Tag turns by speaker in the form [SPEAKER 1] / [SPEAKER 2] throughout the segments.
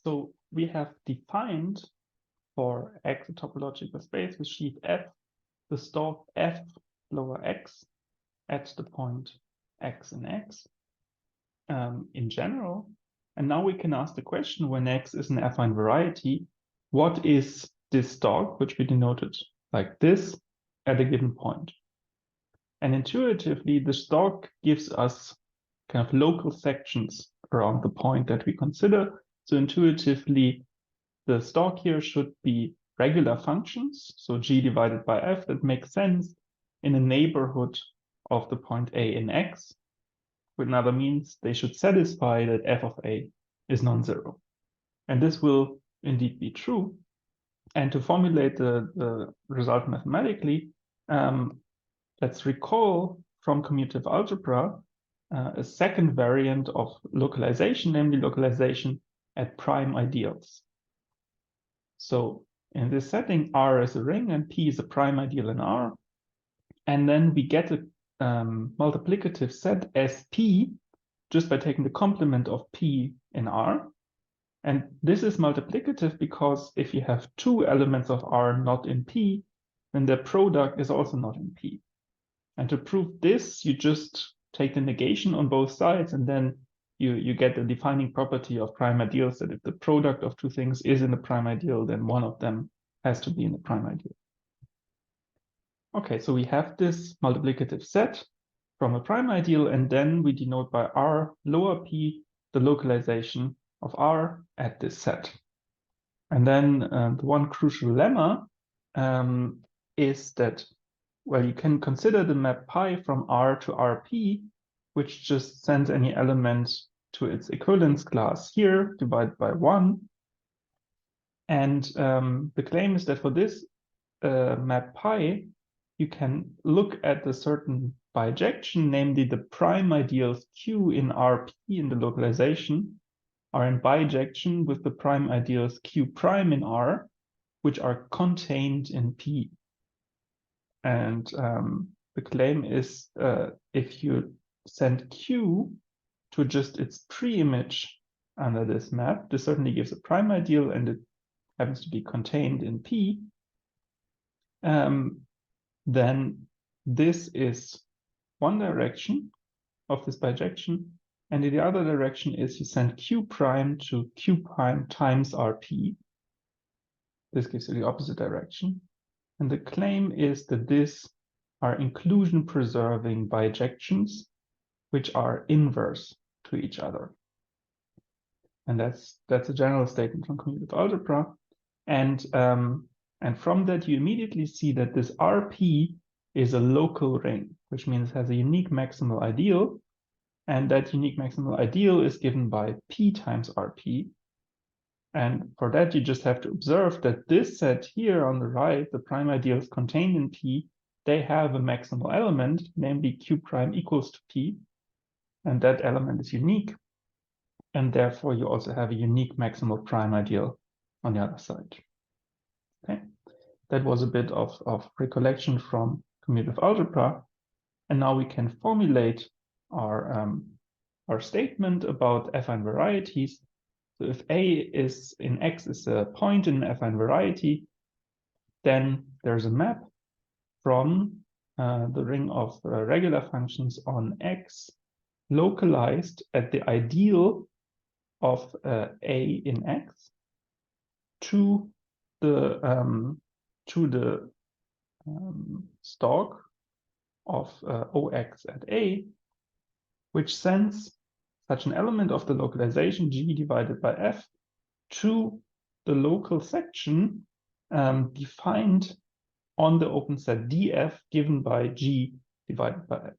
[SPEAKER 1] So we have defined for X a topological space with sheaf F, the stalk F lower X at the point X in X in general. And now we can ask the question, when X is an affine variety, what is this stalk, which we denoted like this, at a given point? And intuitively, the stalk gives us kind of local sections around the point that we consider. So intuitively, the stalk here should be regular functions, so g divided by f, that makes sense in a neighborhood of the point A in X, which in other means they should satisfy that f of A is non-zero. And this will indeed be true. And to formulate the result mathematically, let's recall from commutative algebra a second variant of localization, namely localization at prime ideals. So in this setting, R is a ring and P is a prime ideal in R. And then we get a multiplicative set SP just by taking the complement of P in R. And this is multiplicative because if you have two elements of R not in P, then their product is also not in P. And to prove this, you just take the negation on both sides, and then you get the defining property of prime ideals, that if the product of two things is in the prime ideal, then one of them has to be in the prime ideal. Okay, so we have this multiplicative set from a prime ideal, and then we denote by R lower P the localization of R at this set. And then the one crucial lemma is that, well, you can consider the map pi from R to RP, which just sends any element to its equivalence class here, divided by 1. And the claim is that for this map pi, you can look at a certain bijection, namely the prime ideals Q in RP in the localization are in bijection with the prime ideals Q prime in R, which are contained in P. And the claim is if you send Q to just its pre-image under this map, this certainly gives a prime ideal and it happens to be contained in P, then this is one direction of this bijection, and in the other direction is you send Q prime to Q prime times RP. This gives you the opposite direction. And the claim is that these are inclusion-preserving bijections, which are inverse to each other. And that's a general statement from commutative algebra. And from that, you immediately see that this RP is a local ring, which means it has a unique maximal ideal. And that unique maximal ideal is given by P times RP. And for that, you just have to observe that this set here on the right, the prime ideals contained in P, they have a maximal element, namely Q prime equals to P. And that element is unique. And therefore, you also have a unique maximal prime ideal on the other side. Okay, that was a bit of recollection from commutative algebra. And now we can formulate our statement about affine varieties. So if A is in X is a point in an affine variety, then there's a map from the ring of regular functions on X localized at the ideal of A in X to the stalk of OX at A, which sends such an element of the localization G divided by F to the local section defined on the open set DF given by G divided by F.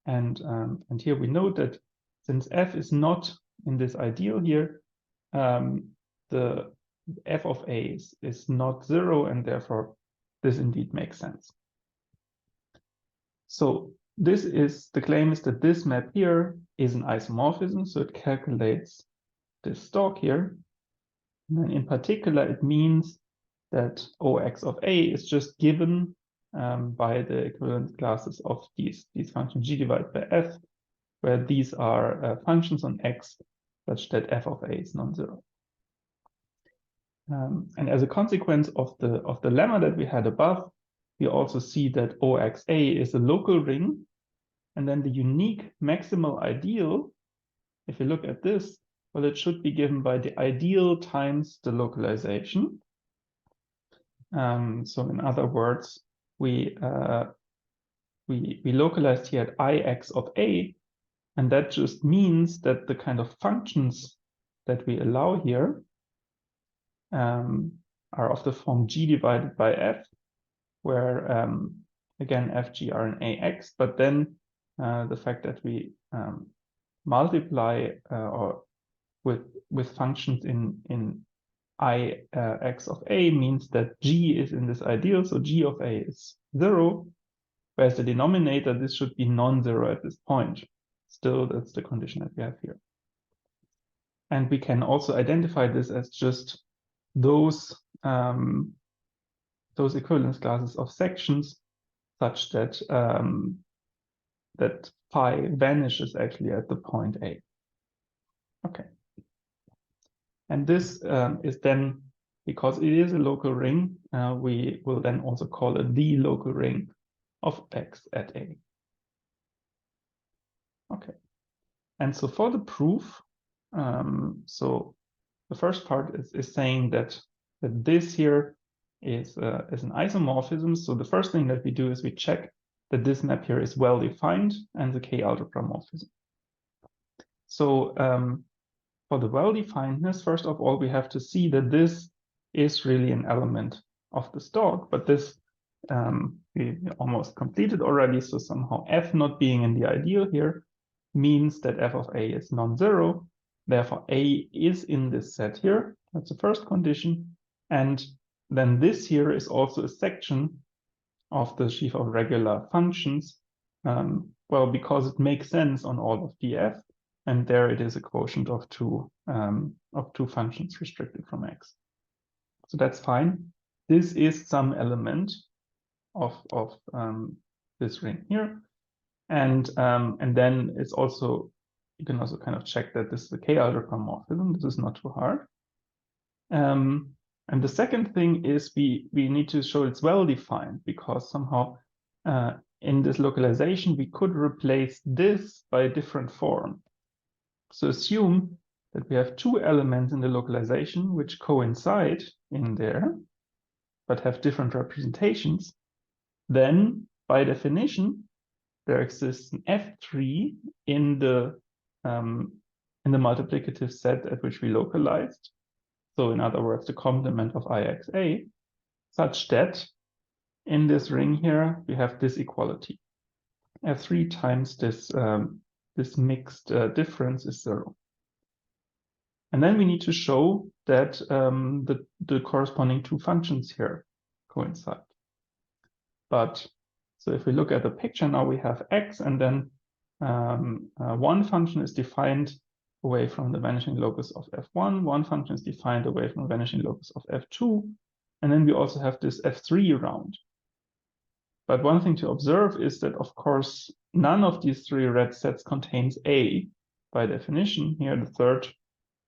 [SPEAKER 1] And here we note that since F is not in this ideal here, the F of A is not 0, and therefore this indeed makes sense. So this is, the claim is that this map here is an isomorphism, so it calculates this stalk here. And then in particular, it means that OX of A is just given by the equivalent classes of these functions G divided by F, where these are functions on X such that f of a is non-zero. And as a consequence of the lemma that we had above, we also see that OXA is a local ring, and then the unique maximal ideal, if you look at this, well, it should be given by the ideal times the localization. So in other words, we localized here at ix of a, and that just means that the kind of functions that we allow here are of the form g divided by f, where again fg are an ax, but then the fact that we multiply or with functions in ix of a means that g is in this ideal, so g of a is 0, whereas the denominator, this should be non-zero at this point. Still, that's the condition that we have here. And we can also identify this as just those equivalence classes of sections such that that phi vanishes actually at the point A. Okay. And this is then, because it is a local ring, we will then also call it the local ring of X at A. Okay. And so for the proof, so the first part is saying that this here is an isomorphism. So the first thing that we do is we check that this map here is well defined and the K-algebra morphism. So for the well-definedness, first of all, we have to see that this is really an element of the stalk, but this we almost completed already. So somehow f not being in the ideal here means that f of a is non-zero. Therefore, a is in this set here. That's the first condition. And then this here is also a section of the sheaf of regular functions. Well, because it makes sense on all of df, and there it is a quotient of two functions restricted from x. So that's fine. This is some element of this ring here, and then it's also, you can also kind of check that this is a K-algebra morphism. This is not too hard. And the second thing is we need to show it's well defined, because somehow in this localization we could replace this by a different form. So assume that we have two elements in the localization which coincide in there, but have different representations. Then, by definition, there exists an F3 in the multiplicative set at which we localized. So in other words, the complement of IXA, such that in this ring here we have this equality. F3 times this this mixed difference is 0. And then we need to show that the corresponding two functions here coincide. But so if we look at the picture now, we have x, and then one function is defined away from the vanishing locus of f1, one function is defined away from the vanishing locus of f2, and then we also have this f3 around. But one thing to observe is that, of course, none of these three red sets contains A by definition. Here, the third,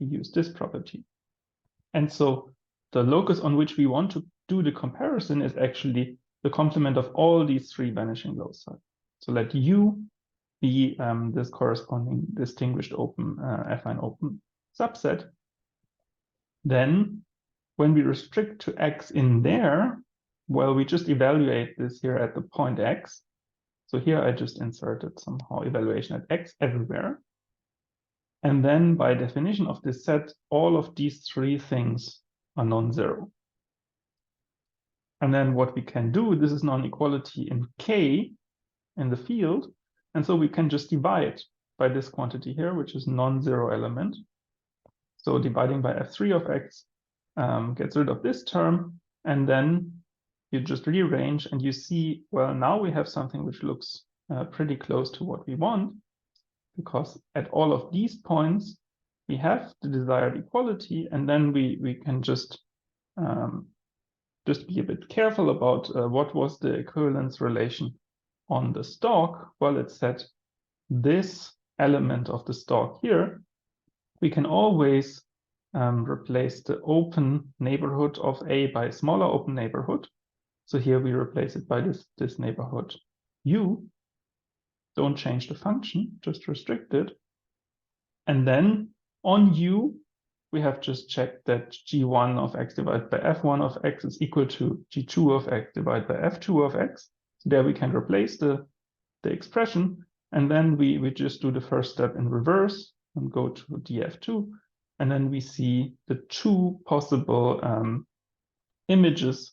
[SPEAKER 1] we use this property. And so the locus on which we want to do the comparison is actually the complement of all these three vanishing loci. So let U be this corresponding distinguished open, affine open subset. Then when we restrict to X in there, well, we just evaluate this here at the point X. So here I just inserted somehow evaluation at X everywhere. And then by definition of this set, all of these three things are non-zero. And then what we can do, this is non-equality in K in the field. And so we can just divide by this quantity here, which is non-zero element. So dividing by F3 of X gets rid of this term. And then you just rearrange and you see, well, now we have something which looks pretty close to what we want, because at all of these points, we have the desired equality, and then we can just be a bit careful about what was the equivalence relation on the stalk. Well, it said this element of the stalk here we can always replace the open neighborhood of A by a smaller open neighborhood. So here we replace it by this neighborhood U. Don't change the function, just restrict it. And then on U, we have just checked that G1 of x divided by F1 of x is equal to G2 of x divided by F2 of x. So there we can replace the expression. And then we just do the first step in reverse and go to df2. And then we see the two possible images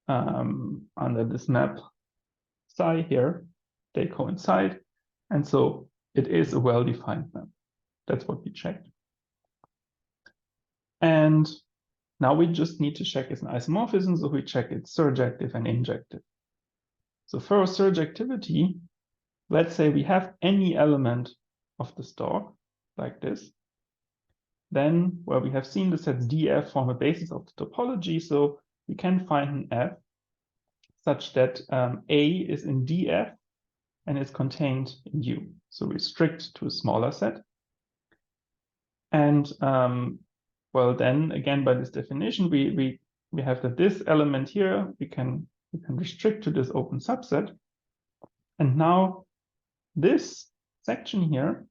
[SPEAKER 1] under this map psi here. They coincide. And so it is a well-defined map. That's what we checked. And now we just need to check its isomorphism. So we check its surjective and injective. So for surjectivity, let's say we have any element of the stalk like this. Then, well, we have seen the sets df form a basis of the topology. So we can find an f such that A is in df and is contained in U. So restrict to a smaller set. And well, then again, by this definition, we have that this element here, we can restrict to this open subset. And now this section here,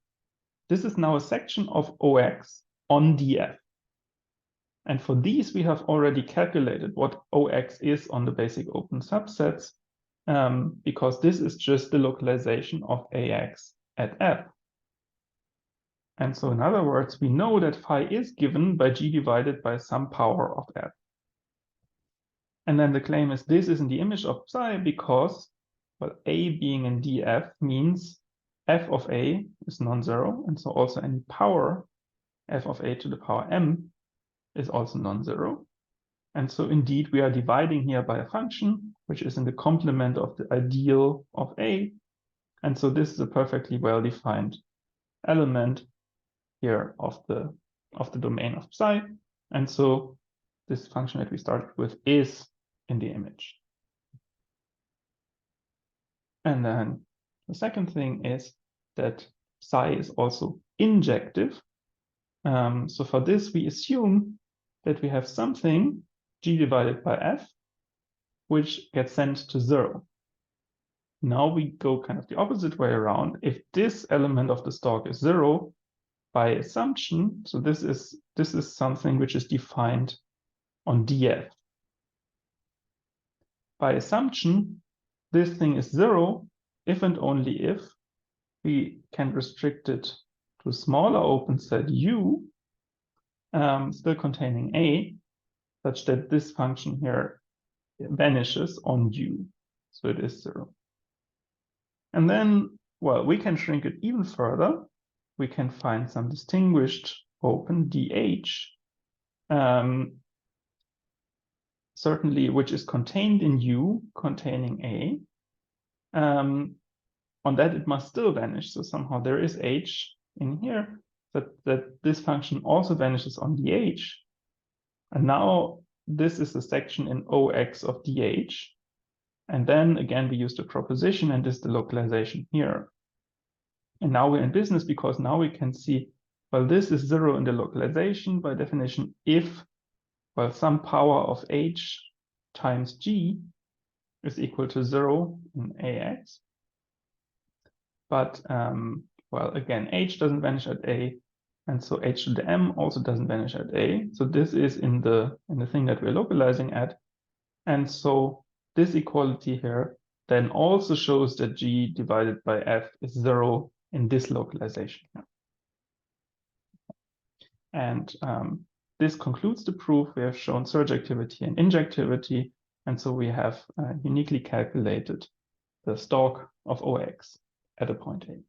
[SPEAKER 1] this is now a section of OX on df. And for these, we have already calculated what OX is on the basic open subsets, because this is just the localization of AX at F. And so in other words, we know that phi is given by G divided by some power of F. And then the claim is this is in the image of psi because, well, A being in df means f of A is non-zero. And so also any power f of A to the power m is also non-zero. And so indeed, we are dividing here by a function, which is in the complement of the ideal of A. And so this is a perfectly well-defined element here of the domain of psi. And so this function that we started with is in the image. And then the second thing is that psi is also injective. So for this, we assume that we have something G divided by F, which gets sent to 0. Now we go kind of the opposite way around. If this element of the stalk is 0, by assumption, so this is something which is defined on df. By assumption, this thing is 0 if and only if we can restrict it to a smaller open set U, still containing A, such that this function here vanishes on U. So it is 0. And then, well, we can shrink it even further. We can find some distinguished open DH, certainly which is contained in U containing A. On that, it must still vanish. So somehow there is H in here, that this function also vanishes on DH. And now this is the section in OX of DH. And then again, we use the proposition and this is the localization here. And now we're in business because now we can see, well, this is 0 in the localization by definition if, well, some power of H times G is equal to 0 in AX. But, well, again, H doesn't vanish at A. And so H to the M also doesn't vanish at A. So this is in the thing that we're localizing at. And so this equality here then also shows that G divided by F is 0 in this localization. And this concludes the proof. We have shown surjectivity and injectivity. And so we have uniquely calculated the stalk of OX at a point A.